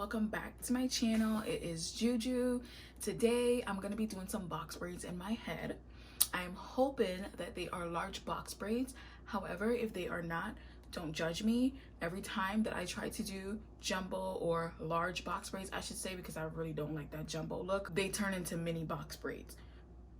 welcome back to my channel. It is JuJu. Today I'm going to be doing some box braids in my head. I'm hoping that they are large box braids. However, if they are not, don't judge me. Every time that I try to do jumbo or large box braids, I should say, because I really don't like that jumbo look, they turn into mini box braids.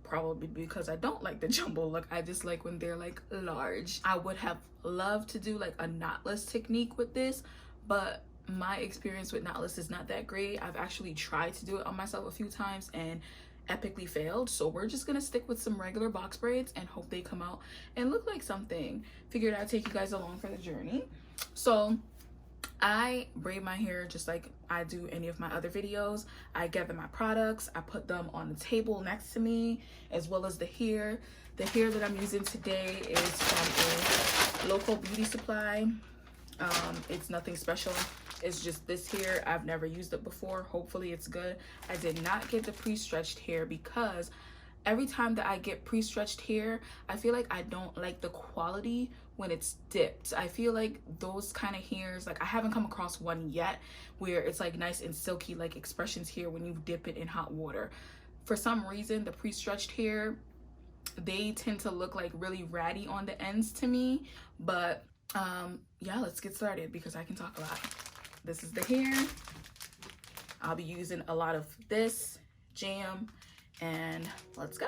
Probably because I don't like the jumbo look. I just like when they're like large. I would have loved to do like a knotless technique with this, but my experience with knotless is not that great. I've actually tried to do it on myself a few times and epically failed. So we're just gonna stick with some regular box braids and hope they come out and look like something. Figured I'd take you guys along for the journey. So I braid my hair just like I do any of my other videos. I gather my products, I put them on the table next to me, as well as the hair. The hair that I'm using today is from a local beauty supply. It's nothing special. It's just this hair. I've never used it before. Hopefully it's good. I did not get the pre-stretched hair because every time that I get pre-stretched hair, I feel like I don't like the quality when it's dipped. I feel like those kind of hairs, like I haven't come across one yet where it's like nice and silky like expressions here when you dip it in hot water. For some reason, the pre-stretched hair, they tend to look like really ratty on the ends to me. But yeah, let's get started because I can talk a lot. This is the hair. I'll be using a lot of this jam, and let's go.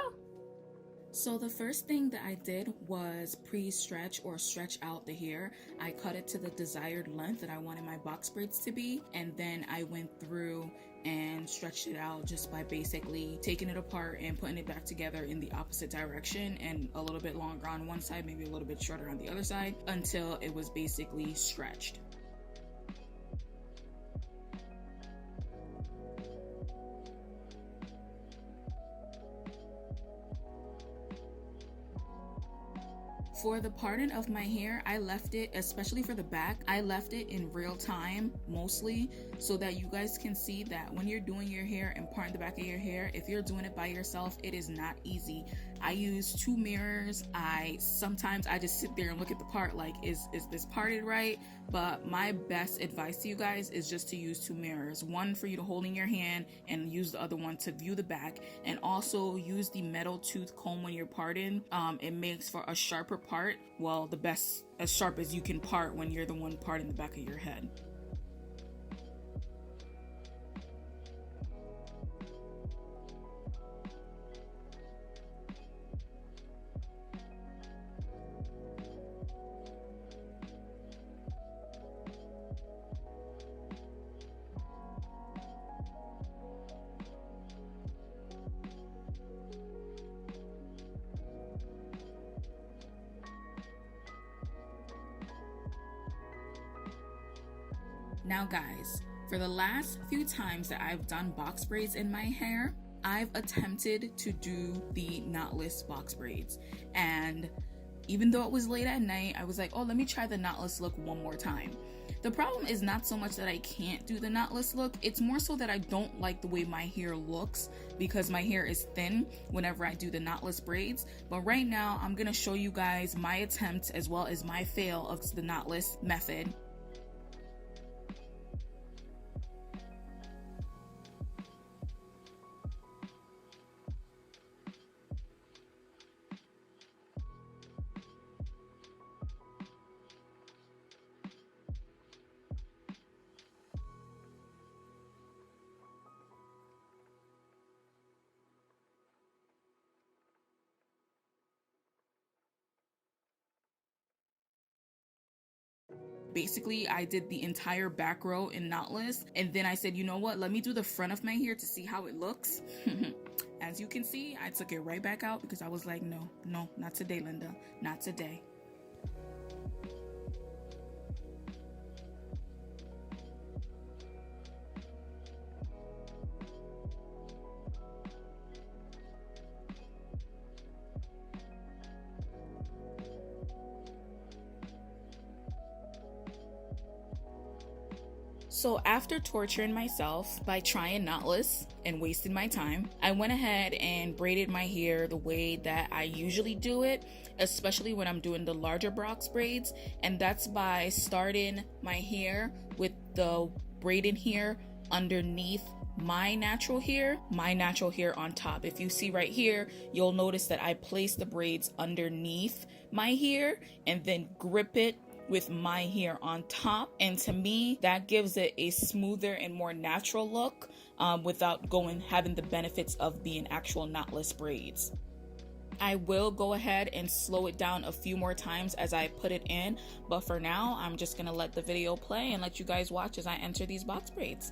So the first thing that I did was pre-stretch or stretch out the hair. I cut it to the desired length that I wanted my box braids to be, and then I went through and stretched it out just by basically taking it apart and putting it back together in the opposite direction, and a little bit longer on one side, maybe a little bit shorter on the other side, until it was basically stretched. For the parting of my hair, I left it, especially for the back, I left it in real time mostly so that you guys can see that when you're doing your hair and parting the back of your hair, if you're doing it by yourself, it is not easy. I use 2 mirrors. Sometimes I just sit there and look at the part like, is this parted right? But my best advice to you guys is just to use 2 mirrors. One for you to hold in your hand and use the other one to view the back, and also use the metal tooth comb when you're parting. It makes for a sharper part. Well, the best, as sharp as you can part when you're the one parting the back of your head. Now guys, for the last few times that I've done box braids in my hair, I've attempted to do the knotless box braids. And even though it was late at night, I was like, oh, let me try the knotless look one more time. The problem is not so much that I can't do the knotless look, it's more so that I don't like the way my hair looks because my hair is thin whenever I do the knotless braids. But right now, I'm gonna show you guys my attempt as well as my fail of the knotless method. Basically, I did the entire back row in knotless, and then I said, you know what, let me do the front of my hair to see how it looks. As you can see, I took it right back out because I was like, no, not today, Linda, not today. So after torturing myself by trying knotless and wasting my time, I went ahead and braided my hair the way that I usually do it, especially when I'm doing the larger box braids, and that's by starting my hair with the braided hair underneath my natural hair on top. If you see right here, you'll notice that I place the braids underneath my hair and then grip it with my hair on top. And to me, that gives it a smoother and more natural look without having the benefits of being actual knotless braids. I will go ahead and slow it down a few more times as I put it in, but for now, I'm just gonna let the video play and let you guys watch as I enter these box braids.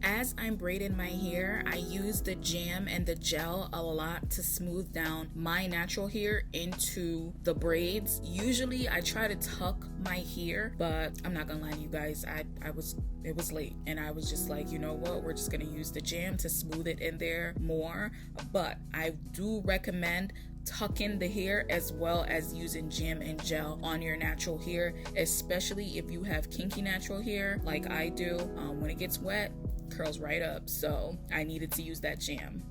As I'm braiding my hair, I use the jam and the gel a lot to smooth down my natural hair into the braids. Usually I try to tuck my hair, but I'm not gonna lie to you guys, it was late and I was just like, you know what, we're just gonna use the jam to smooth it in there more. But I do recommend tucking the hair as well as using jam and gel on your natural hair, especially if you have kinky natural hair like I do. When it gets wet, curls right up, so I needed to use that jam.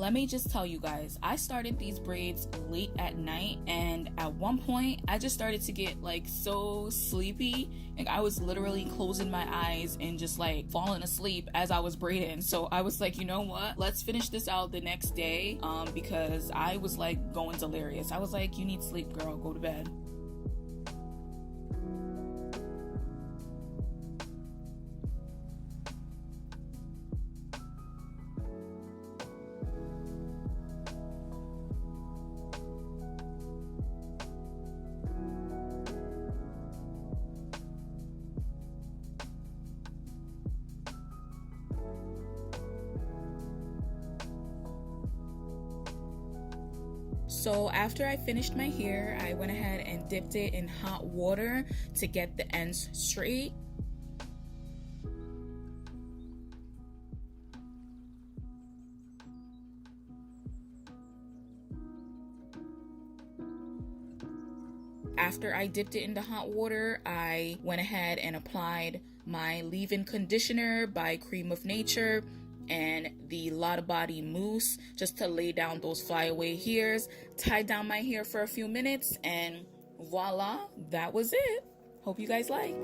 Let me just tell you guys, I started these braids late at night, and at one point I just started to get like so sleepy, and I was literally closing my eyes and just like falling asleep as I was braiding. So I was like, you know what, let's finish this out the next day, because I was like going delirious. I was like, you need sleep, girl, go to bed. So after I finished my hair, I went ahead and dipped it in hot water to get the ends straight. After I dipped it into hot water, I went ahead and applied my leave-in conditioner by Cream of Nature and the Lotta Body mousse just to lay down those flyaway hairs. Tied down my hair for a few minutes, and voila, that was it. Hope you guys like.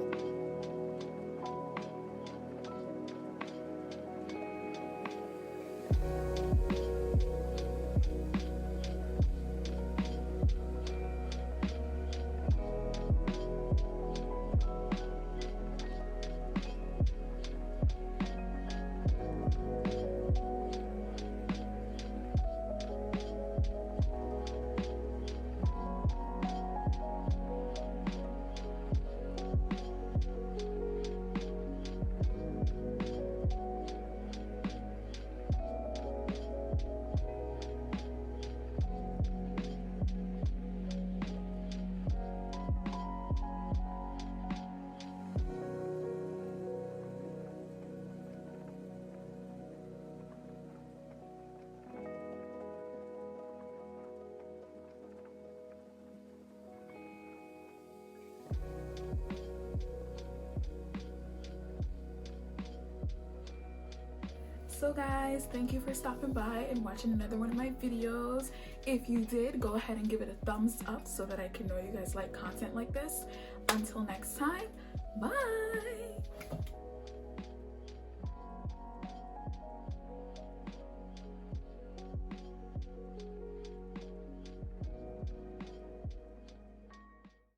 So guys, thank you for stopping by and watching another one of my videos. If you did, go ahead and give it a thumbs up so that I can know you guys like content like this. Until next time, bye.